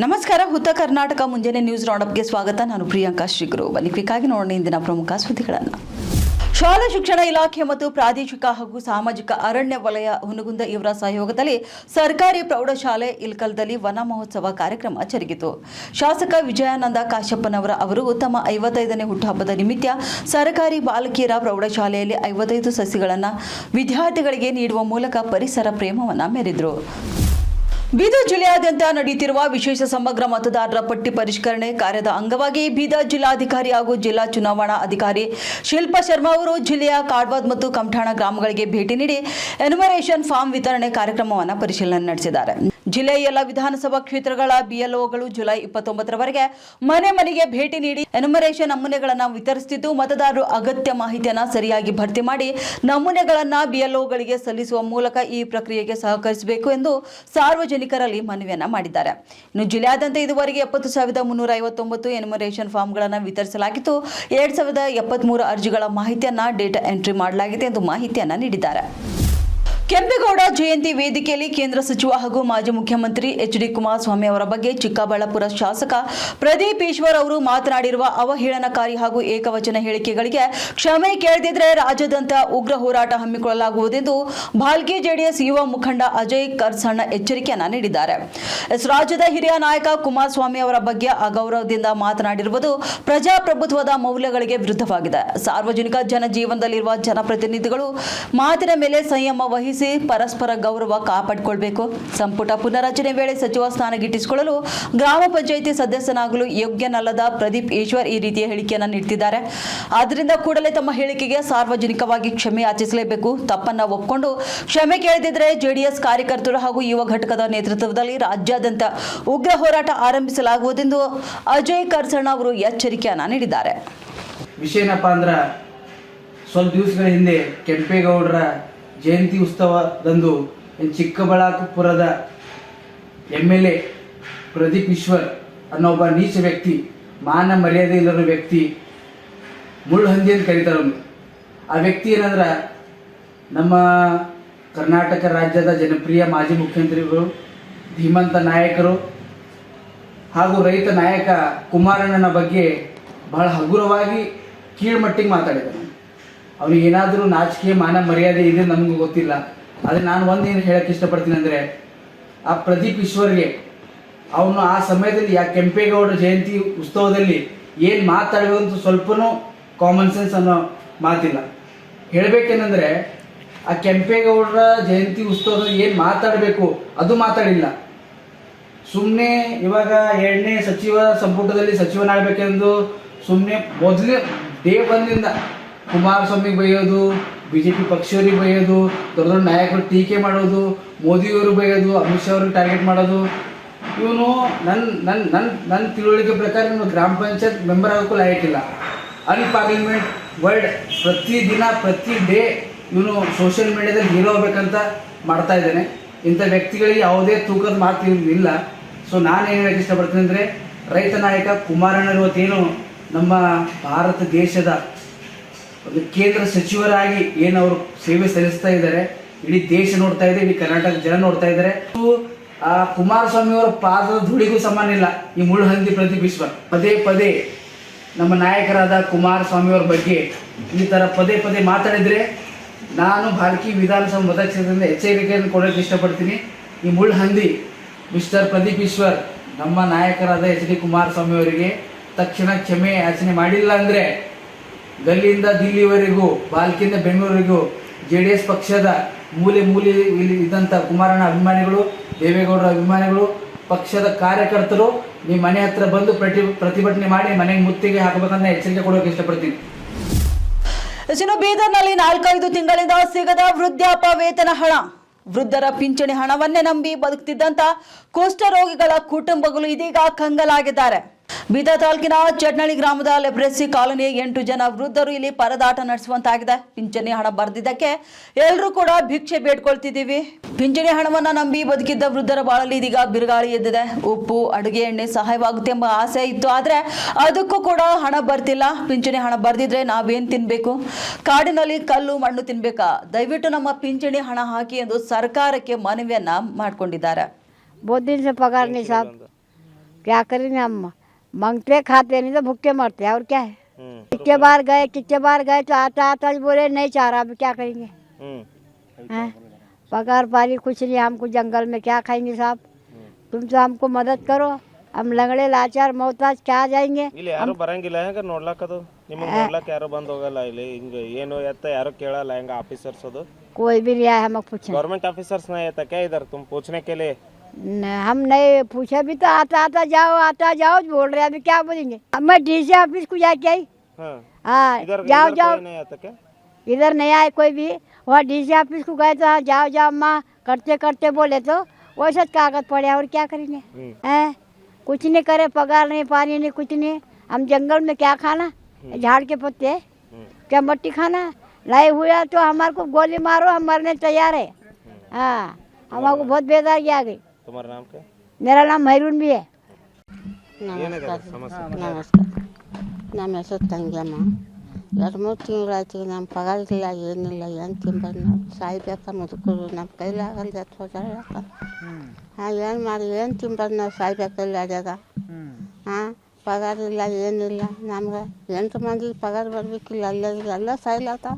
ನಮಸ್ಕಾರ. ಹುತ್ತ ಕರ್ನಾಟಕ ಮುಂಜಾನೆ ನ್ಯೂಸ್ ರೌಂಡಪ್ಗೆ ಸ್ವಾಗತ. ನಾನು ಪ್ರಿಯಾಂಕಾ ಶ್ರೀಗುರು. ಬನ್ನಿ ಕ್ವಿಕ್ಕಾಗಿ ನೋಡೋಣ ಇಂದಿನ ಪ್ರಮುಖ ಸುದ್ದಿಗಳನ್ನು. ಶಾಲಾ ಶಿಕ್ಷಣ ಇಲಾಖೆ ಮತ್ತು ಪ್ರಾದೇಶಿಕ ಹಾಗೂ ಸಾಮಾಜಿಕ ಅರಣ್ಯ ವಲಯ ಹುನಗುಂದ ಇವರ ಸಹಯೋಗದಲ್ಲಿ ಸರ್ಕಾರಿ ಪ್ರೌಢಶಾಲೆ ಇಲ್ಕಲ್ದಲ್ಲಿ ವನ ಮಹೋತ್ಸವ ಕಾರ್ಯಕ್ರಮ ಜರುಗಿತು. ಶಾಸಕ ವಿಜಯಾನಂದ ಕಾಶ್ಯಪ್ಪನವರ ಅವರು ತಮ್ಮ 55ನೇ ಹುಟ್ಟುಹಬ್ಬದ ನಿಮಿತ್ತ ಸರ್ಕಾರಿ ಬಾಲಕಿಯರ ಪ್ರೌಢಶಾಲೆಯಲ್ಲಿ 55 ಸಸಿಗಳನ್ನು ವಿದ್ಯಾರ್ಥಿಗಳಿಗೆ ನೀಡುವ ಮೂಲಕ ಪರಿಸರ ಪ್ರೇಮವನ್ನು ಮೆರೆದರು. ಬೀದರ್ ಜಿಲ್ಲೆಯಾದ್ಯಂತ ನಡೆಯುತ್ತಿರುವ ವಿಶೇಷ ಸಮಗ್ರ ಮತದಾರರ ಪಟ್ಟಿ ಪರಿಷ್ಕರಣೆ ಕಾರ್ಯದ ಅಂಗವಾಗಿ ಬೀದರ್ ಜಿಲ್ಲಾಧಿಕಾರಿ ಹಾಗೂ ಜಿಲ್ಲಾ ಚುನಾವಣಾ ಅಧಿಕಾರಿ ಶಿಲ್ಪಾ ಶರ್ಮಾ ಅವರು ಜಿಲ್ಲೆಯ ಕಾಡ್ವಾದ್ ಮತ್ತು ಕಮಠಾಣ ಗ್ರಾಮಗಳಿಗೆ ಭೇಟಿ ನೀಡಿ ಎನ್ಯುಮರೇಷನ್ ಫಾರ್ಮ್ ವಿತರಣೆ ಕಾರ್ಯಕ್ರಮವನ್ನು ಪರಿಶೀಲನೆ ನಡೆಸಿದ್ದಾರೆ. ಜಿಲ್ಲೆಯ ಎಲ್ಲ ವಿಧಾನಸಭಾ ಕ್ಷೇತ್ರಗಳ ಬಿಎಲ್ಒಗಳು ಜುಲೈ 29ರವರೆಗೆ ಮನೆ ಮನೆಗೆ ಭೇಟಿ ನೀಡಿ ಎನ್ಯುಮರೇಷನ್ ನಮೂನೆಗಳನ್ನು ವಿತರಿಸುತ್ತಿದ್ದು, ಮತದಾರರು ಅಗತ್ಯ ಮಾಹಿತಿಯನ್ನು ಸರಿಯಾಗಿ ಭರ್ತಿ ಮಾಡಿ ನಮೂನೆಗಳನ್ನು ಬಿಎಲ್ಒಗಳಿಗೆ ಸಲ್ಲಿಸುವ ಮೂಲಕ ಈ ಪ್ರಕ್ರಿಯೆಗೆ ಸಹಕರಿಸಬೇಕು ಎಂದು ಸಾರ್ವಜನಿಕರಲ್ಲಿ ಮನವಿಯನ್ನ ಮಾಡಿದ್ದಾರೆ. ಇನ್ನು ಜಿಲ್ಲೆಯಾದ್ಯಂತ ಇದುವರೆಗೆ 70,359 ಎನ್ಯುಮರೇಷನ್ ಫಾರ್ಮ್ಗಳನ್ನು ವಿತರಿಸಲಾಗಿದ್ದು, 2,073 ಅರ್ಜಿಗಳ ಮಾಹಿತಿಯನ್ನ ಡೇಟಾ ಎಂಟ್ರಿ ಮಾಡಲಾಗಿದೆ ಎಂದು ಮಾಹಿತಿಯನ್ನ ನೀಡಿದ್ದಾರೆ. ಕೆಂಪೇಗೌಡ ಜಯಂತಿ ವೇದಿಕೆಯಲ್ಲಿ ಕೇಂದ್ರ ಸಚಿವ ಹಾಗೂ ಮಾಜಿ ಮುಖ್ಯಮಂತ್ರಿ ಎಚ್.ಡಿ. ಕುಮಾರಸ್ವಾಮಿ ಅವರ ಬಗ್ಗೆ ಚಿಕ್ಕಬಳ್ಳಾಪುರ ಶಾಸಕ ಪ್ರದೀಪ್ ಈಶ್ವರ್ ಅವರು ಮಾತನಾಡಿರುವ ಅವಹೇಳನಕಾರಿ ಹಾಗೂ ಏಕವಚನ ಹೇಳಿಕೆಗಳಿಗೆ ಕ್ಷಮೆ ಕೇಳದಿದ್ದರೆ ರಾಜ್ಯಾದ್ಯಂತ ಉಗ್ರ ಹೋರಾಟ ಹಮ್ಮಿಕೊಳ್ಳಲಾಗುವುದೆಂದು ಭಾಲ್ಕಿ ಜೆಡಿಎಸ್ ಯುವ ಮುಖಂಡ ಅಜಯ್ ಕರ್ಸಣ್ಣ ಎಚ್ಚರಿಕೆಯನ್ನ ನೀಡಿದ್ದಾರೆ. ರಾಜ್ಯದ ಹಿರಿಯ ನಾಯಕ ಕುಮಾರಸ್ವಾಮಿ ಅವರ ಬಗ್ಗೆ ಅಗೌರವದಿಂದ ಮಾತನಾಡಿರುವುದು ಪ್ರಜಾಪ್ರಭುತ್ವದ ಮೌಲ್ಯಗಳಿಗೆ ವಿರುದ್ಧವಾಗಿದೆ. ಸಾರ್ವಜನಿಕ ಜನಜೀವನದಲ್ಲಿರುವ ಜನಪ್ರತಿನಿಧಿಗಳು ಮಾತಿನ ಮೇಲೆ ಸಂಯಮ ವಹಿಸಿ ಪರಸ್ಪರ ಗೌರವ ಕಾಪಾಡಿಕೊಳ್ಳಬೇಕು. ಸಂಪುಟ ಪುನರಚನೆ ವೇಳೆ ಸಚಿವ ಸ್ಥಾನ ಗಿಟ್ಟಿಸಿಕೊಳ್ಳಲು ಗ್ರಾಮ ಪಂಚಾಯಿತಿ ಸದಸ್ಯನಾಗಲು ಯೋಗ್ಯನಲ್ಲದ ಪ್ರದೀಪ್ ಈಶ್ವರ್ ಈ ರೀತಿಯ ಹೇಳಿಕೆಯನ್ನು ನೀಡುತ್ತಿದ್ದಾರೆ. ಆದ್ದರಿಂದ ಕೂಡಲೇ ತಮ್ಮ ಹೇಳಿಕೆಗೆ ಸಾರ್ವಜನಿಕವಾಗಿ ಕ್ಷಮೆ ಯಾಚಿಸಲೇಬೇಕು. ತಪ್ಪನ್ನ ಒಪ್ಪಿಕೊಂಡು ಕ್ಷಮೆ ಕೇಳದಿದ್ದರೆ ಜೆಡಿಎಸ್ ಕಾರ್ಯಕರ್ತರು ಹಾಗೂ ಯುವ ಘಟಕದ ನೇತೃತ್ವದಲ್ಲಿ ರಾಜ್ಯಾದ್ಯಂತ ಉಗ್ರ ಹೋರಾಟ ಆರಂಭಿಸಲಾಗುವುದೆಂದು ಅಜಯ್ ಕರ್ಸಣ್ಣ ಅವರು ಎಚ್ಚರಿಕೆಯನ್ನ ನೀಡಿದ್ದಾರೆ. ವಿಷಯ ಏನಪ್ಪಾ ಅಂದ್ರೆ, ಸ್ವಲ್ಪ ದಿವಸಗಳ ಹಿಂದೆ ಕೆಂಪೇಗೌಡರ ಜಯಂತಿ ಉತ್ಸವದಂದು ಚಿಕ್ಕಬಳ್ಳಾಪುರದ MLA ಪ್ರದೀಪ್ ಈಶ್ವರ್ ಅನ್ನೋ ಒಬ್ಬ ನೀಚ ವ್ಯಕ್ತಿ, ಮಾನ ಮರ್ಯಾದೆ ಇಲ್ಲದ ವ್ಯಕ್ತಿ, ಮುಳ್ಳುಹಂದಿ ಅಂತ ಕರೀತಾರೆ. ಆ ವ್ಯಕ್ತಿ ಏನಂದ್ರೆ, ನಮ್ಮ ಕರ್ನಾಟಕ ರಾಜ್ಯದ ಜನಪ್ರಿಯ ಮಾಜಿ ಮುಖ್ಯಮಂತ್ರಿಗಳು, ಧೀಮಂತ ನಾಯಕರು ಹಾಗೂ ರೈತ ನಾಯಕ ಕುಮಾರಣ್ಣನ ಬಗ್ಗೆ ಬಹಳ ಹಗುರವಾಗಿ ಕೀಳ್ಮಟ್ಟಿಗೆ ಮಾತಾಡಿದ್ದಾನೆ. ಅವನಿಗೆ ಏನಾದರೂ ನಾಚಿಕೆ ಮಾನ ಮರ್ಯಾದೆ ಇದೆ ನಮಗೂ ಗೊತ್ತಿಲ್ಲ. ಆದರೆ ನಾನು ಒಂದೇನು ಹೇಳಕ್ಕೆ ಇಷ್ಟಪಡ್ತೀನಿ ಅಂದರೆ, ಆ ಪ್ರದೀಪ್ ಈಶ್ವರ್ಗೆ ಅವನು ಆ ಸಮಯದಲ್ಲಿ ಆ ಕೆಂಪೇಗೌಡ ಜಯಂತಿ ಉತ್ಸವದಲ್ಲಿ ಏನು ಮಾತಾಡಬೇಕಂತ ಸ್ವಲ್ಪನೂ ಕಾಮನ್ ಸೆನ್ಸ್ ಅನ್ನೋ ಮಾತಿಲ್ಲ. ಹೇಳಬೇಕೇನೆಂದರೆ, ಆ ಕೆಂಪೇಗೌಡರ ಜಯಂತಿ ಉತ್ಸವದಲ್ಲಿ ಏನು ಮಾತಾಡಬೇಕು ಅದು ಮಾತಾಡಿಲ್ಲ. ಸುಮ್ಮನೆ ಇವಾಗ 2ನೇ ಸಚಿವ ಸಂಪುಟದಲ್ಲಿ ಸಚಿವನಾಗಬೇಕೆಂದು ಸುಮ್ಮನೆ ಮೊದಲೇ ಡೇ ಬಂದಿಂದ ಕುಮಾರಸ್ವಾಮಿಗೆ ಬೈಯೋದು, BJP ಪಕ್ಷದವ್ರಿಗೆ ಬೈಯೋದು, ದೊಡ್ಡ ದೊಡ್ಡ ನಾಯಕರು ಟೀಕೆ ಮಾಡೋದು, ಮೋದಿಯವರು ಬೈಯೋದು, ಅಮಿತ್ ಶಾ ಅವ್ರಿಗೆ ಟಾರ್ಗೆಟ್ ಮಾಡೋದು. ಇವನು ನನ್ನ ತಿಳುವಳಿಕೆ ಪ್ರಕಾರ ಇವನು ಗ್ರಾಮ ಪಂಚಾಯತ್ ಮೆಂಬರ್ ಆಗೋಕ್ಕೂ ಲಾಯಕ್ಕಿಲ್ಲ. ಅನ್ಪಾರ್ಲಿಮೆಂಟ್ ವರ್ಡ್ ಪ್ರತಿದಿನ ಪ್ರತಿ ಡೇ ಇವನು ಸೋಷಿಯಲ್ ಮೀಡಿಯಾದಲ್ಲಿ ಹೀರೋ ಹೋಗ್ಬೇಕಂತ ಮಾಡ್ತಾ ಇದ್ದಾನೆ. ಇಂಥ ವ್ಯಕ್ತಿಗಳಿಗೆ ಯಾವುದೇ ತೂಕದ ಮಾತು ಇಲ್ಲ. ಸೊ ನಾನೇನು ಹೇಳಕ್ಕೆ ಇಷ್ಟಪಡ್ತೀನಿ ಅಂದರೆ, ರೈತ ನಾಯಕ ಕುಮಾರಣ್ಣ ಇವತ್ತೇನು ನಮ್ಮ ಭಾರತ ದೇಶದ ಒಂದು ಕೇಂದ್ರ ಸಚಿವರಾಗಿ ಏನು ಅವರು ಸೇವೆ ಸಲ್ಲಿಸ್ತಾ ಇದ್ದಾರೆ, ಇಡೀ ದೇಶ ನೋಡ್ತಾ ಇದೆ, ಇಡೀ ಕರ್ನಾಟಕ ಜನ ನೋಡ್ತಾ ಇದ್ದಾರೆ. ಆ ಕುಮಾರಸ್ವಾಮಿ ಅವರ ಪಾದದ ಧೂಳಿಗೂ ಸಮಾನ ಇಲ್ಲ ಈ ಮುಳ್ಳುಹಂದಿ ಪ್ರದೀಪ್ ಈಶ್ವರ್. ಪದೇ ಪದೇ ನಮ್ಮ ನಾಯಕರಾದ ಕುಮಾರಸ್ವಾಮಿ ಅವರ ಬಗ್ಗೆ ಈ ಥರ ಪದೇ ಪದೇ ಮಾತಾಡಿದರೆ ನಾನು ಭಾಲ್ಕಿ ವಿಧಾನಸಭಾ ಮತಕ್ಷೇತ್ರದಿಂದ ಎಚ್ಚರಿಕೆಯನ್ನು ಕೊಡೋಕ್ಕೆ ಇಷ್ಟಪಡ್ತೀನಿ. ಈ ಮುಳ್ಳುಹಂದಿ ಮಿಸ್ಟರ್ ಪ್ರದೀಪ್ ಈಶ್ವರ್ ನಮ್ಮ ನಾಯಕರಾದ ಎಚ್.ಡಿ. ಕುಮಾರಸ್ವಾಮಿ ಅವರಿಗೆ ತಕ್ಷಣ ಕ್ಷಮೆ ಯಾಚನೆ ಮಾಡಿಲ್ಲ ಅಂದರೆ ಗಲ್ಲಿಯಿಂದ ದಿಲ್ಲಿವರೆಗೂ, ಬಾಲ್ಕಿಯಿಂದ ಬೆಂಗಳೂರಿಗೂ JDS ಪಕ್ಷದ ಮೂಲೆ ಇದ್ದಂಥ ಕುಮಾರಣ್ಣ ಅಭಿಮಾನಿಗಳು, ದೇವೇಗೌಡರ ಅಭಿಮಾನಿಗಳು, ಪಕ್ಷದ ಕಾರ್ಯಕರ್ತರು ನಿಮ್ಮ ಮನೆ ಹತ್ರ ಬಂದು ಪ್ರತಿಭಟನೆ ಮಾಡಿ ಮನೆಗೆ ಮುತ್ತಿಗೆ ಹಾಕಬೇಕಂತ ಎಚ್ಚರಿಕೆ ಕೊಡೋಕೆ ಇಷ್ಟಪಡ್ತೀನಿ. ಬೀದರ್ನಲ್ಲಿ 4-5 ತಿಂಗಳಿಂದ ಸಿಗದ ವೃದ್ಧಾಪ್ಯ ವೇತನ ಹಣ, ವೃದ್ಧರ ಪಿಂಚಣಿ ಹಣವನ್ನೇ ನಂಬಿ ಬದುಕುತ್ತಿದ್ದಂತ ಕುಷ್ಠರೋಗಿಗಳ ಕುಟುಂಬಗಳು ಇದೀಗ ಕಂಗಾಲಾಗಿದ್ದಾರೆ. ಬೀದರ್ ತಾಲೂಕಿನ ಚಟ್ನಳ್ಳಿ ಗ್ರಾಮದ ಲೆಪ್ರೆಸಿ ಕಾಲೋನಿಯ 8 ಜನ ವೃದ್ಧರು ಇಲ್ಲಿ ಪರದಾಟ ನಡೆಸುವಂತಾಗಿದೆ. ಪಿಂಚಣಿ ಹಣ ಬರ್ದಿದ್ದಕ್ಕೆ ಎಲ್ಲರೂ ಕೂಡ ಭಿಕ್ಷೆ ಬೇಡ್ಕೊಳ್ತಿದ್ದೀವಿ. ಪಿಂಚಣಿ ಹಣವನ್ನ ನಂಬಿ ಬದುಕಿದ್ದ ವೃದ್ಧರ ಬಾಳಲ್ಲಿ ಇದೀಗ ಬಿರುಗಾಳಿ ಎದ್ದಿದೆ. ಉಪ್ಪು, ಅಡುಗೆ ಎಣ್ಣೆ ಸಹಾಯವಾಗುತ್ತೆ ಎಂಬ ಆಸೆ ಇತ್ತು, ಆದ್ರೆ ಅದಕ್ಕೂ ಕೂಡ ಹಣ ಬರ್ತಿಲ್ಲ. ಪಿಂಚಣಿ ಹಣ ಬರ್ದಿದ್ರೆ ನಾವೇನ್ ತಿನ್ಬೇಕು? ಕಾಡಿನಲ್ಲಿ ಕಲ್ಲು ಮಣ್ಣು ತಿನ್ಬೇಕಾ? ದಯವಿಟ್ಟು ನಮ್ಮ ಪಿಂಚಣಿ ಹಣ ಹಾಕಿ ಎಂದು ಸರ್ಕಾರಕ್ಕೆ ಮನವಿಯನ್ನ ಮಾಡಿಕೊಂಡಿದ್ದಾರೆ. बहुत दिन से पगार नहीं साहब, क्या करेंगे हम, मांगते खाते नहीं तो भूखे मरते और क्या है। कितने बार गए तो आता बोले नहीं चाह रहा, अभी क्या करेंगे। हैं? पगार पानी कुछ नहीं, हमको जंगल में क्या खाएंगे साहब। तुम तो हमको मदद करो, हम लंगड़े लाचार मोहताज क्या जाएंगे। ಇಲ್ಲಿ ಯಾರು ಬರಂಗಿಲ್ಲ ಹೆಂಗ ನೋಡ್ಲಕ್ಕದು ನಿಮಗೆ ನೋಡ್ಲಕ್ಕ ಯಾರು ಬಂದ್ ಹೋಗಲ್ಲ ಇಲ್ಲಿ ಹಿಂಗ ಏನು ಎತ್ತ ಯಾರು ಕೇಳಲ್ಲ ಹೆಂಗ ಆಫೀಸರ್ಸ್ ಅದು कोई भी नहीं आया हमको पूछने। गवर्नमेंट ऑफिसर्स नहीं आता क्या इधर तुम पूछने के लिए हम नहीं पूछे भी तो आता जाओ बोल रहे, अभी क्या बोलेंगे। अब मैं डीसी ऑफिस को जाके आई। हाँ हाँ इधर जाओ कोई नहीं आता क्या इधर नहीं आए कोई भी। वहाँ डीसी ऑफिस को गए तो हाँ जाओ अम्मा करते बोले तो वैसे कागज पड़े और क्या करेंगे। हैं? कुछ नहीं करे, पगार नहीं पानी नहीं कुछ नहीं। हम जंगल में क्या खाना, झाड़ के पत्ते क्या मट्टी खाना। लाई हुआ तो हमारे को गोली मारो, हम मरने तैयार है। हाँ हमारे को बहुत बेदारी आ गई। तुम्हारा नाम क्या मेरा नाम मैरून भी है। ಏನಿದೆ ಸಮಸ್ಯೆ ನಮಸ್ಕಾರ, ನಮ್ಮ ಹೆಸರು ತಂಗ್ಯಮ್ಮ. 2-3 ತಿಂಗಳಾಯ್ತು ನಮ್ಮ ಪಗಾರ ಇಲ್ಲ, ಏನಿಲ್ಲ, ಏನು ತಿಂಬದು ನಾವು ಸಾಯ್ಬೇಕ ಮುದುಕರು, ನಮ್ಮ ಕೈಲಾಗಲ್ಲ ಹೋದಾಡಕ. ಹಾಂ ಏನು ಮಾಡಿ ಏನು ತಿಂಬದು ನಾವು ಸಾಯ್ಬೇಕಲ್ಲ ಅಡ್ಯಾಗ. ಹಾಂ ಪಗಾರ ಇಲ್ಲ ಏನಿಲ್ಲ ನಮ್ಗೆ. 8 ಮಂದಿಗೆ ಪಗಾರ ಬರ್ಬೇಕಿಲ್ಲ, ಎಲ್ಲ ಸಾಯ್ಲಾತಾವ.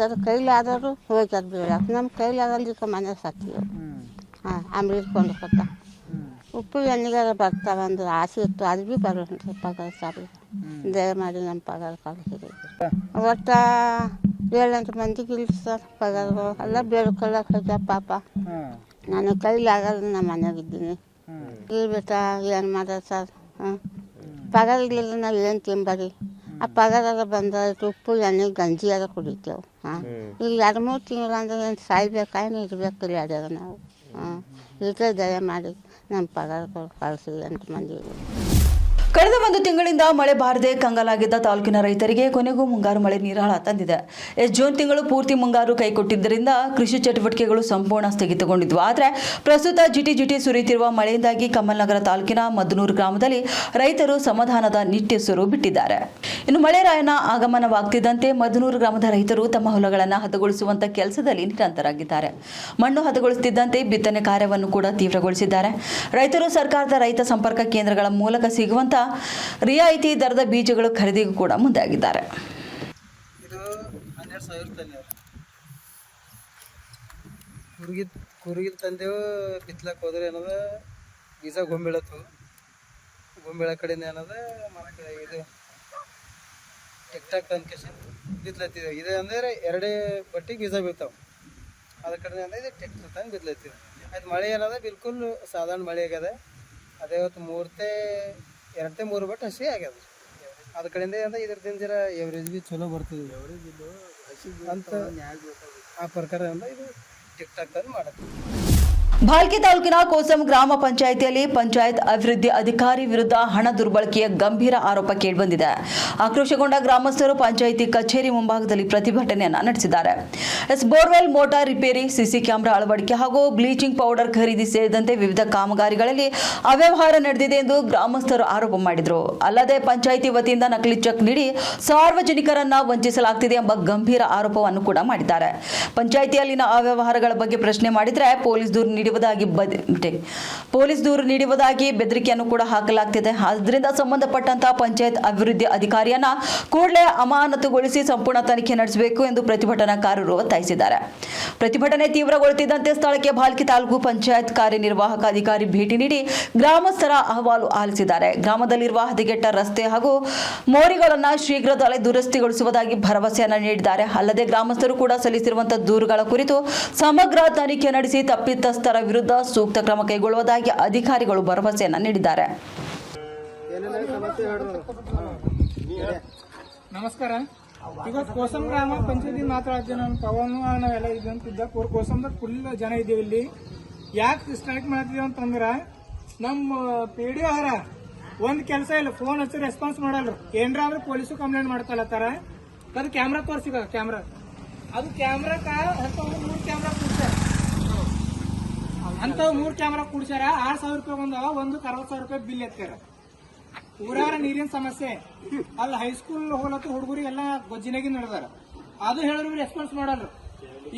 ಅದ್ರ ಕೈಲಾದವರು ಹೋಗ್ಯಾರ ಬೀಳಕ್ಕೆ, ನಮ್ಮ ಕೈಲಾಗಲ್ದಿಕ್ಕ ಮನೆ ಸಾಕ್ತೀವಿ. ಹಾಂ ಅಮೃತ ಕೊಂಡ್ಕೊತ ಉಪ್ಪು ಎಣ್ಣೆಗಾರ ಬರ್ತಾವ ಅಂದ್ರೆ ಆಸೆ ಇತ್ತು, ಅದು ಭೀ ಬರೋಣ್ರಿ ಪಗಾರ ಸಾರಿ. ದಯಮಾಡಿ ನಮ್ಮ ಪಗಾರ ಕಳಿಸಿರಿ. ಒಟ್ಟು 7-8 ಮಂದಿಗೆ ಇಲ್ಲ ಸರ್ ಪಗಾರ, ಎಲ್ಲ ಬೇಡ್ಕೊಳ್ಳೋಕೆ ಹೋಗ್ಯ ಪಾಪ. ನಾನು ಕೈಲಾಗಲ್ಲ, ನಮ್ಮ ಮನೆಯಾಗಿದ್ದೀನಿ. ಇರ್ಬೇಕ ಏನು ಮಾಡೋದು ಸರ್. ಹಾಂ ಪಗಾರ ಇರಲಿಲ್ಲ ನಾವು ಏನು ತಿಂಬರಿ. ಆ ಪಗಾರ ಬಂದಾಯ್ತು, ಉಪ್ಪು ಎಣ್ಣೆ ಗಂಜಿ ಎಲ್ಲ ಕುಡಿತೇವೆ. ಹಾಂ ಈಗ 2-3 ತಿಂಗಳು ಅಂದ್ರೆ ಏನು ಸಾಯ್ಬೇಕಾಯ್ತು ಇರ್ಬೇಕಿಲ್ಲ ಅಡ್ಯಾಗ ನಾವು. ಹಾಂ ಇದಕ್ಕೆ ದಯಮಾಡಿ ನಮ್ಮ ಪಗಾರ ಕಳಿಸಿ 8 ಮಂದಿಗೆ. ಕಳೆದ 1 ತಿಂಗಳಿಂದ ಮಳೆ ಬಾರದೆ ಕಂಗಾಲಾಗಿದ್ದ ತಾಲೂಕಿನ ರೈತರಿಗೆ ಕೊನೆಗೂ ಮುಂಗಾರು ಮಳೆ ನೀರಾಳ ತಂದಿದೆ. ಜೂನ್ ತಿಂಗಳು ಪೂರ್ತಿ ಮುಂಗಾರು ಕೈಕೊಟ್ಟಿದ್ದರಿಂದ ಕೃಷಿ ಚಟುವಟಿಕೆಗಳು ಸಂಪೂರ್ಣ ಸ್ಥಗಿತಗೊಂಡಿದ್ವು. ಆದರೆ ಪ್ರಸ್ತುತ ಜಿಟಿ ಸುರಿಯುತ್ತಿರುವ ಮಳೆಯಿಂದಾಗಿ ಕಮಲನಗರ ತಾಲೂಕಿನ ಮದ್ದನೂರು ಗ್ರಾಮದಲ್ಲಿ ರೈತರು ಸಮಾಧಾನದ ನಿಟ್ಟುಸಿರು ಬಿಟ್ಟಿದ್ದಾರೆ. ಇನ್ನು ಮಳೆ ರಾಯನ ಆಗಮನವಾಗ್ತಿದ್ದಂತೆ ಮದ್ದನೂರು ಗ್ರಾಮದ ರೈತರು ತಮ್ಮ ಹೊಲಗಳನ್ನು ಹದಗೊಳಿಸುವಂತ ಕೆಲಸದಲ್ಲಿ ನಿರಂತರಾಗಿದ್ದಾರೆ. ಮಣ್ಣು ಹದಗೊಳಿಸುತ್ತಿದ್ದಂತೆ ಬಿತ್ತನೆ ಕಾರ್ಯವನ್ನು ಕೂಡ ತೀವ್ರಗೊಳಿಸಿದ್ದಾರೆ. ರೈತರು ಸರ್ಕಾರದ ರೈತ ಸಂಪರ್ಕ ಕೇಂದ್ರಗಳ ಮೂಲಕ ಸಿಗುವಂತ ರಿಯಾಯಿತಿ ದರದ ಬೀಜಗಳು ಖರೀದಿಗೂ ಕೂಡ ಮುಂದಾಗಿದ್ದಾರೆ. ಇದು 12,000 ಕುರುಗಿದ ತಂದೆವು ಬಿತ್ಲಕ್ಕೆ ಹೋದ್ರೆ ಏನದ ಬೀಜ ಗೊಂಬೆಳತ್ತು. ಗೊಂಬೆಳ ಕಡೆಯಿಂದ ಏನದ ಮರಕ್ಕೆ ಇದು ಟಿಕ್ಟಾಕ್ ತಂದು ಕೆಸಿ ಬಿತ್ಲತ್ತಿದ್ದೇವೆ. ಇದು ಅಂದರೆ 2 ಬಟ್ಟಿಗೆ ಬೀಜ ಬೀಳ್ತಾವೆ. ಅದ್ರ ಕಡೆ ಅಂದ್ರೆ ಇದು ಟ್ಯಾಕ್ಟರ್ ತಂದು ಬಿತ್ಲತ್ತಿದ್ದೇವೆ. ಅದು ಮಳೆ ಏನದ ಬಿಲ್ಕುಲ್ ಸಾಧಾರಣ ಮಳೆ ಆಗ್ಯದ. ಅದೇ ಇವತ್ತು 2-3 ಬಟ್ ಹಸಿ ಆಗ್ಯದ. ಅದ್ರ ಕಡೆಯಿಂದ ಅಂದ್ರೆ ಇದ್ರದಿಂದ ಜರ ಎವರೇಜ್ ಬಿ ಚಲೋ ಬರ್ತದೆ ಅಂತ ಆ ಪ್ರಕಾರ ಅಂದ್ರೆ ಇದು ಟಿಕ್ಟಾಕ್ ತಂದು ಮಾಡುತ್ತೆ. ಭಾಲ್ಕಿ ತಾಲೂಕಿನ ಕೋಸಂ ಗ್ರಾಮ ಪಂಚಾಯಿತಿಯಲ್ಲಿ ಪಂಚಾಯತ್ ಅಭಿವೃದ್ಧಿ ಅಧಿಕಾರಿ ವಿರುದ್ಧ ಹಣ ದುರ್ಬಳಕೆಯ ಗಂಭೀರ ಆರೋಪ ಕೇಳಿಬಂದಿದೆ. ಆಕ್ರೋಶಗೊಂಡ ಗ್ರಾಮಸ್ಥರು ಪಂಚಾಯಿತಿ ಕಚೇರಿ ಮುಂಭಾಗದಲ್ಲಿ ಪ್ರತಿಭಟನೆಯನ್ನ ನಡೆಸಿದ್ದಾರೆ. Borewell motor repair, CC camera ಅಳವಡಿಕೆ ಹಾಗೂ ಬ್ಲೀಚಿಂಗ್ ಪೌಡರ್ ಖರೀದಿ ಸೇರಿದಂತೆ ವಿವಿಧ ಕಾಮಗಾರಿಗಳಲ್ಲಿ ಅವ್ಯವಹಾರ ನಡೆದಿದೆ ಎಂದು ಗ್ರಾಮಸ್ಥರು ಆರೋಪ ಮಾಡಿದರು. ಅಲ್ಲದೆ ಪಂಚಾಯಿತಿ ವತಿಯಿಂದ ನಕಲಿ ಚೆಕ್ ನೀಡಿ ಸಾರ್ವಜನಿಕರನ್ನ ವಂಚಿಸಲಾಗುತ್ತಿದೆ ಎಂಬ ಗಂಭೀರ ಆರೋಪವನ್ನು ಕೂಡ ಮಾಡಿದ್ದಾರೆ. ಪಂಚಾಯಿತಿಯಲ್ಲಿನ ಅವ್ಯವಹಾರಗಳ ಬಗ್ಗೆ ಪ್ರಶ್ನೆ ಮಾಡಿದರೆ ಪೊಲೀಸ್ ದೂರು ನೀಡುವುದಾಗಿ ಬೆದರಿಕೆಯನ್ನು ಕೂಡ ಹಾಕಲಾಗ್ತಿದೆ. ಆದ್ದರಿಂದ ಸಂಬಂಧಪಟ್ಟಂತಹ ಪಂಚಾಯತ್ ಅಭಿವೃದ್ಧಿ ಅಧಿಕಾರಿಯನ್ನ ಕೂಡಲೇ ಅಮಾನತುಗೊಳಿಸಿ ಸಂಪೂರ್ಣ ತನಿಖೆ ನಡೆಸಬೇಕು ಎಂದು ಪ್ರತಿಭಟನಾಕಾರರು ಒತ್ತಾಯಿಸಿದ್ದಾರೆ. ಪ್ರತಿಭಟನೆ ತೀವ್ರಗೊಳ್ಳುತ್ತಿದ್ದಂತೆ ಸ್ಥಳಕ್ಕೆ ಭಾಲ್ಕಿ ತಾಲೂಕು ಪಂಚಾಯತ್ ಕಾರ್ಯನಿರ್ವಾಹಕ ಅಧಿಕಾರಿ ಭೇಟಿ ನೀಡಿ ಗ್ರಾಮಸ್ಥರ ಅಹವಾಲು ಆಲಿಸಿದ್ದಾರೆ. ಗ್ರಾಮದಲ್ಲಿರುವ ಹದಗೆಟ್ಟ ರಸ್ತೆ ಹಾಗೂ ಮೋರಿಗಳನ್ನು ಶೀಘ್ರದಲ್ಲೇ ದುರಸ್ತಿಗೊಳಿಸುವುದಾಗಿ ಭರವಸೆಯನ್ನು ನೀಡಿದ್ದಾರೆ. ಅಲ್ಲದೆ ಗ್ರಾಮಸ್ಥರು ಕೂಡ ಸಲ್ಲಿಸಿರುವಂತಹ ದೂರುಗಳ ಕುರಿತು ಸಮಗ್ರ ತನಿಖೆ ನಡೆಸಿ ತಪ್ಪಿತಸ್ಥರ ವಿರುದ್ಧ ಸೂಕ್ತ ಕ್ರಮ ಕೈಗೊಳ್ಳುವುದಾಗಿ ಅಧಿಕಾರಿಗಳು ಭರವಸೆಯನ್ನು ನೀಡಿದ್ದಾರೆ. ನಮಸ್ಕಾರ. ಇವತ್ತು ಕೋಸಂ ಗ್ರಾಮ ಪಂಚಾಯತಿ ಮಾತಾಡ್ತೀವಿ. ನಾನು ಪವನ್ ನಾವೆಲ್ಲ ಇದಂತಿದ್ದ ಕೋಸಂದಾಗ ಫುಲ್ ಜನ ಇದ್ದೀವಿ. ಇಲ್ಲಿ ಯಾಕೆ ಸ್ಟ್ರೈಕ್ ಮಾಡ್ತೀವಿ ಅಂತಂದ್ರ ನಮ್ಮ PDO ಅವರ ಒಂದ್ ಕೆಲಸ ಇಲ್ಲ, ಫೋನ್ ಹಚ್ಚಿ ರೆಸ್ಪಾನ್ಸ್ ಮಾಡಲ್ಲ. ಏನ್ರ ಅಂದ್ರೆ ಪೊಲೀಸು ಕಂಪ್ಲೇಂಟ್ ಮಾಡ್ತಾರ. ಅದು ಕ್ಯಾಮ್ರಾ ತೋರಿಸಿದ ಕ್ಯಾಮ್ರಾ, ಅದು ಕ್ಯಾಮ್ರಾಕ ಅಂತ 3 ಕ್ಯಾಮ್ರಾ ಕೂಡ್ಸ್ಯಾರ. ಅಂತ 3 ಕ್ಯಾಮ್ರಾ ಕೂಡ್ಸ್ಯಾರ. 6,000 ರೂಪಾಯಿ ಬಂದವ, 60,000 ರೂಪಾಯಿ ಬಿಲ್ ಎತ್ತಾರ. ಊರಾರ ನೀರಿನ ಸಮಸ್ಯೆ ಅಲ್ಲಿ ಹೈಸ್ಕೂಲ್ ಹೋಗ್ಲತ್ತ ಹುಡುಗರಿಗೆಲ್ಲ ಗೊಜ್ಜಿನಾಗಿ ನಡೆದಾರ. ಅದು ಹೇಳಿದ್ರು ರೆಸ್ಪಾನ್ಸ್ ಮಾಡಲ್ಲ.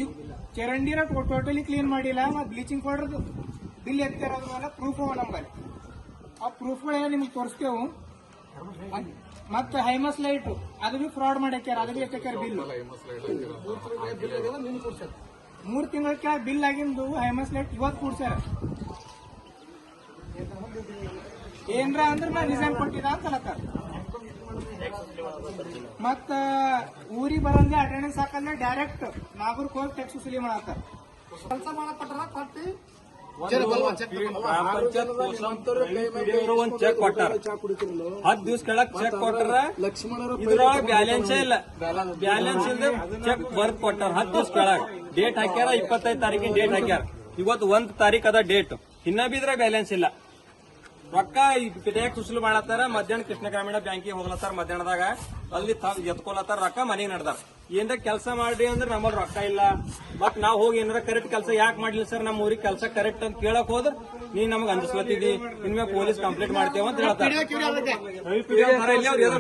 ಈಗ ಚರಂಡಿರ ಟೋಟಲಿ ಕ್ಲೀನ್ ಮಾಡಿಲ್ಲ. ಬ್ಲೀಚಿಂಗ್ ಪೌಡರ್ ಬಿಲ್ ಎತ್ತಿರೋದ್ರ ಮೇಲೆ ಪ್ರೂಫ್ ಅವ ನಮ್ಮಲ್ಲಿ. ಆ ಪ್ರೂಫ್ಗಳೆಲ್ಲ ನಿಮ್ಗೆ ತೋರಿಸ್ತೇವು. ಮತ್ತೆ ಹೈಮಸ್ ಲೈಟ್ ಅದು ಬಿ ಫ್ರಾಡ್ ಮಾಡ್ಯಾರ, ಅದು ಬಿ ಎಷ್ಟಾಕ್ಯಾರ ಬಿಲ್. 3 ತಿಂಗಳ ಕೆಳಗೆ ಬಿಲ್ ಆಗಿಂದು ಹೈಮಸ್ ಲೈಟ್ ಇವತ್ತು ಕೂಡ್ಸ್ಯಾರ. ಏನ್ರ ಅಂದ್ರೆ ನಾ ರಿಸೈನ್ ಕೊಟ್ಟಿದ್ದ ಅಂತ ಹೇಳತ್ತಾರ. ಮತ್ತ ಊರಿಗೆ ಬರಂಗೆ ಅಟೆಂಡೆನ್ಸ್ ಹಾಕಲ್ಲ, ಡೈರೆಕ್ಟ್ ನಾಗೂರ್ಗೆ ಹೋಗಿ ಟ್ಯಾಕ್ಸ್ ವಸೂಲಿ ಮಾಡತ್ತಾರ. ಕೆಲಸ ಮಾಡಪಟ್ಟಾರ ಕೊಟ್ಟಿ ಒಂದ್ ಚೆಕ್ ಕೊಟ್ಟಾರ, 10 ದಿವಸ ಕೆಳಗ್ ಚೆಕ್ ಕೊಟ್ಟಾರ, ಇದ್ರೊಳಗೆ ಬ್ಯಾಲೆನ್ಸ್ ಇಲ್ಲ, ಬ್ಯಾಲೆನ್ಸ್ ಇಲ್ಲದೆ ಚೆಕ್ ಬರ್ದ್ ಕೊಟ್ಟಾರ. 10 ದಿವಸ ಕೆಳಗ್ ಡೇಟ್ ಹಾಕ್ಯಾರ, 25 ತಾರೀಕಿನ ಡೇಟ್ ಹಾಕ್ಯಾರ. ಇವತ್ತು 1 ತಾರೀಕ್ ಅದ ಡೇಟ್, ಇನ್ನ ಬಿದ್ರೆ ಬ್ಯಾಲೆನ್ಸ್ ಇಲ್ಲ. ರೊಕ್ಕ ಟ್ಯಾಕ್ಸ್ ವಸೂಲಿ ಮಾಡತ್ತಾರ. ಮಧ್ಯಾಹ್ನ ಕೃಷ್ಣ ಗ್ರಾಮೀಣ ಬ್ಯಾಂಕಿಗೆ ಹೋಗ್ಲತ್ತಾರ, ಮಧ್ಯಾಹ್ನದಾಗ ಅಲ್ಲಿ ಎತ್ಕೊಳತ್ತಾರ ರೊಕ್ಕ, ಮನೆಗೆ ನಡ್ದಾರ. ಏನ್ರ ಕೆಲಸ ಮಾಡ್ರಿ ಅಂದ್ರೆ ನಮ್ಮಲ್ಲಿ ರೊಕ್ಕ ಇಲ್ಲ. ಮತ್ ನಾವ್ ಹೋಗಿ ಏನಾರ ಕರೆಕ್ಟ್ ಕೆಲಸ ಯಾಕೆ ಮಾಡ್ಲಿಲ್ಲ ಸರ್, ನಮ್ಮ ಊರಿಗೆ ಕೆಲಸ ಕರೆಕ್ಟ್ ಅಂತ ಕೇಳಕ್ ಹೋದ್ರ ನೀ ನಮಗ್ ಅಂಜಿಸ್ಲತ್ತಿದಿ, ಇನ್ಮೇ ಪೊಲೀಸ್ ಕಂಪ್ಲೇಂಟ್ ಮಾಡ್ತೇವ ಅಂತ ಹೇಳ್ತಾರೆ.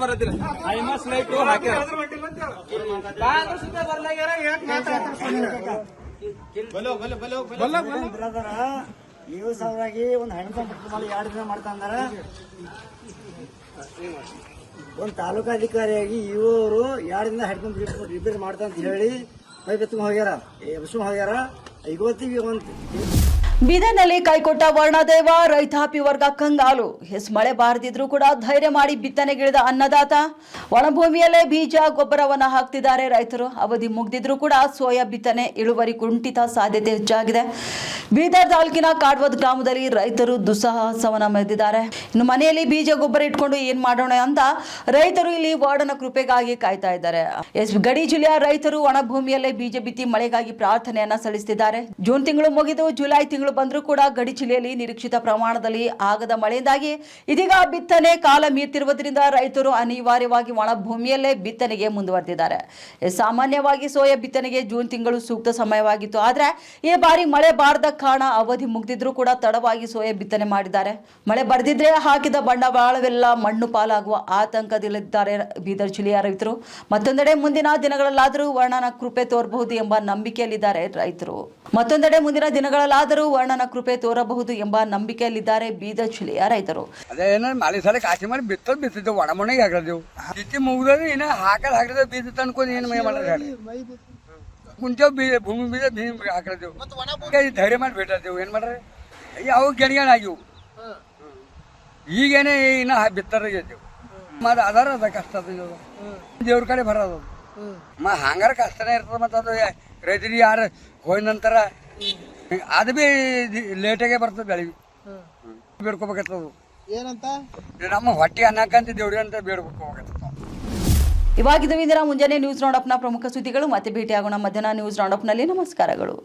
ಬರತ್ತಿಲ್ಲ ಐಮಸ್ ಲೈಟ್ ಹಾಕ್ಯಾರ. ನೀವು ಸಾವಿರಾಗಿ ಒಂದು ಹೆಣ್ಕೊಂಡ್ ಮಾಡಿ 2 ದಿನ ಮಾಡ್ತಾ ಅಂದಾರ. ಒಂದು ತಾಲೂಕಾಧಿಕಾರಿಯಾಗಿ ಇವರು 2 ದಿನ ಹೆಡ್ಕೊಂಡ್ ರಿಪೇರ್ ಮಾಡ್ತಾ ಅಂತ ಹೇಳಿ ಪೈಪ್ ಎತ್ಕೊಂಡ್ ಹೋಗ್ಯಾರ, ಎಬ್ಸ್ಕೊಂಡ್ ಹೋಗ್ಯಾರ. ಇವತ್ತಿಗೆ ಬೀದರ್ನಲ್ಲಿ ಕೈಕೊಟ್ಟ ವರ್ಣದೇವ, ರೈತಾಪಿ ವರ್ಗ ಕಂಗಾಲು. ಮಳೆ ಬಾರದಿದ್ರೂ ಕೂಡ ಧೈರ್ಯ ಮಾಡಿ ಬಿತ್ತನೆಗಿಳಿದ ಅನ್ನದಾತ. ಒಣಭೂಮಿಯಲ್ಲೇ ಬೀಜ ಗೊಬ್ಬರವನ್ನ ಹಾಕ್ತಿದ್ದಾರೆ ರೈತರು. ಅವಧಿ ಮುಗ್ದಿದ್ರೂ ಕೂಡ ಸೋಯಾ ಬಿತ್ತನೆ ಇಳುವರಿ ಕುಂಠಿತ ಸಾಧ್ಯತೆ ಹೆಚ್ಚಾಗಿದೆ. ಬೀದರ್ ತಾಲೂಕಿನ ಕಾಡ್ವದ್ ಗ್ರಾಮದಲ್ಲಿ ರೈತರು ದುಸ್ಸಾಹಸವನ್ನ ಮೆರೆದಿದ್ದಾರೆ. ಇನ್ನು ಮನೆಯಲ್ಲಿ ಬೀಜ ಗೊಬ್ಬರ ಇಟ್ಕೊಂಡು ಏನ್ ಮಾಡೋಣ ಅಂತ ರೈತರು ಇಲ್ಲಿ ವಾರ್ಡನ ಕೃಪೆಗಾಗಿ ಕಾಯ್ತಾ ಇದ್ದಾರೆ. ಗಡಿ ಜಿಲ್ಲೆಯ ರೈತರು ಒಣಭೂಮಿಯಲ್ಲೇ ಬೀಜ ಬಿತ್ತಿ ಮಳೆಗಾಗಿ ಪ್ರಾರ್ಥನೆಯನ್ನ ಸಲ್ಲಿಸುತ್ತಿದ್ದಾರೆ. ಜೂನ್ ತಿಂಗಳು ಮುಗಿದು ಜುಲೈ ತಿಂಗಳು ಬಂದರೂ ಕೂಡ ಗಡಿ ಜಿಲ್ಲೆಯಲ್ಲಿ ನಿರೀಕ್ಷಿತ ಪ್ರಮಾಣದಲ್ಲಿ ಆಗದ ಮಳೆಯಿಂದಾಗಿ ಇದೀಗ ಬಿತ್ತನೆ ಕಾಲ ಮೀರ್ತಿರುವುದರಿಂದ ರೈತರು ಅನಿವಾರ್ಯವಾಗಿ ಒಣ ಭೂಮಿಯಲ್ಲೇ ಬಿತ್ತನೆಗೆ ಮುಂದುವರೆದಿದ್ದಾರೆ. ಸಾಮಾನ್ಯವಾಗಿ ಸೋಯಾ ಬಿತ್ತನೆಗೆ ಜೂನ್ ತಿಂಗಳು ಸೂಕ್ತ ಸಮಯವಾಗಿತ್ತು. ಆದ್ರೆ ಈ ಬಾರಿ ಮಳೆ ಬಾರದ ಕಾರಣ ಅವಧಿ ಮುಗ್ದಿದ್ರೂ ಕೂಡ ತಡವಾಗಿ ಸೋಯಾ ಬಿತ್ತನೆ ಮಾಡಿದ್ದಾರೆ. ಮಳೆ ಬರೆದಿದ್ರೆ ಹಾಕಿದ ಬಂಡವಾಳವೆಲ್ಲ ಮಣ್ಣು ಪಾಲಾಗುವ ಆತಂಕದಲ್ಲಿದ್ದಾರೆ ಬೀದರ್ ಜಿಲ್ಲೆಯ ರೈತರು. ಮತ್ತೊಂದೆಡೆ ಮುಂದಿನ ದಿನಗಳಲ್ಲಾದರೂ ವರ್ಣನ ಕೃಪೆ ತೋರಬಹುದು ಎಂಬ ನಂಬಿಕೆಯಲ್ಲಿದ್ದಾರೆ ರೈತರು. ವರ್ಣನ ಕೃಪೆ ತೋರಬಹುದು ಎಂಬ ನಂಬಿಕೆಯಲ್ಲಿದ್ದಾರೆ ಬೀದರ್ ಜಿಲ್ಲೆಯ ರೈತರು. ಅದೇ ಮಳೆ ಸಲ ಕಾಸಿ ಮಾಡಿ ಬಿತ್ತಿದ್ದು ಒಣ ಮನೆಗೆ ಹಾಕಿದೆವು. ಬಿತ್ತಿ ಮುಗಿದ್ರೆ ಇನ್ನ ಹಾಕಿದ ಬೀಜ ತನ್ಕೊಂಡು ಏನು ಮೈ ಮಾಡ್ರಿ ಕುಂತೇವ್ ಭೂಮಿ ಬೀಜ ಹಾಕಿದೆವು. ಧೈರ್ಯ ಮಾಡಿ ಬಿಟ್ಟಿದ್ದೆವು. ಏನ್ ಮಾಡ್ರಿ ಅವು ಗೆಣಗೆಣ ಆಗಿವು. ಈಗೇನೆ ಇನ್ನ ಬಿತ್ತರಿಗೆದ್ದೆವು. ಮತ್ತೆ ಅದರ ಅದ ಕಷ್ಟ ಅದ, ದೇವ್ರ ಕಡೆ ಬರೋದು. ಹಂಗಾರ ಕಷ್ಟನೇ ಇರ್ತದ. ಮತ್ತೆ ಅದು ರೈತರಿಗೆ ಯಾರು ಹೋದ ನಂತರ ಅದು ಬಿ ಲೇಟಾಗೆ ಬರ್ತದೆ. ಬೆಳಿಗ್ಗೆ ಬೇಡ್ಕೋಬೇಕಾಗ್ತದ. ಏನಂತ ನಮ್ಮ ಹೊಟ್ಟೆ ಅನ್ನಕ್ಕಂತ ದೇವ್ರಿ ಅಂತ ಬೇಡ್ಕೋಬೇಕಾಗ್ತದ. ಇವಾಗಿದ್ದು ಇಂದಿನ ಮುಂಜಾನೆ ನ್ಯೂಸ್ ರೌಂಡ್ ಅಪ್ನ ಪ್ರಮುಖ ಸುದ್ದಿಗಳು. ಮತ್ತೆ ಭೇಟಿಯಾಗೋಣ ಮಧ್ಯಾಹ್ನ ನ್ಯೂಸ್ ರೌಂಡ್ ಅಪ್ನಲ್ಲಿ. ನಮಸ್ಕಾರಗಳು.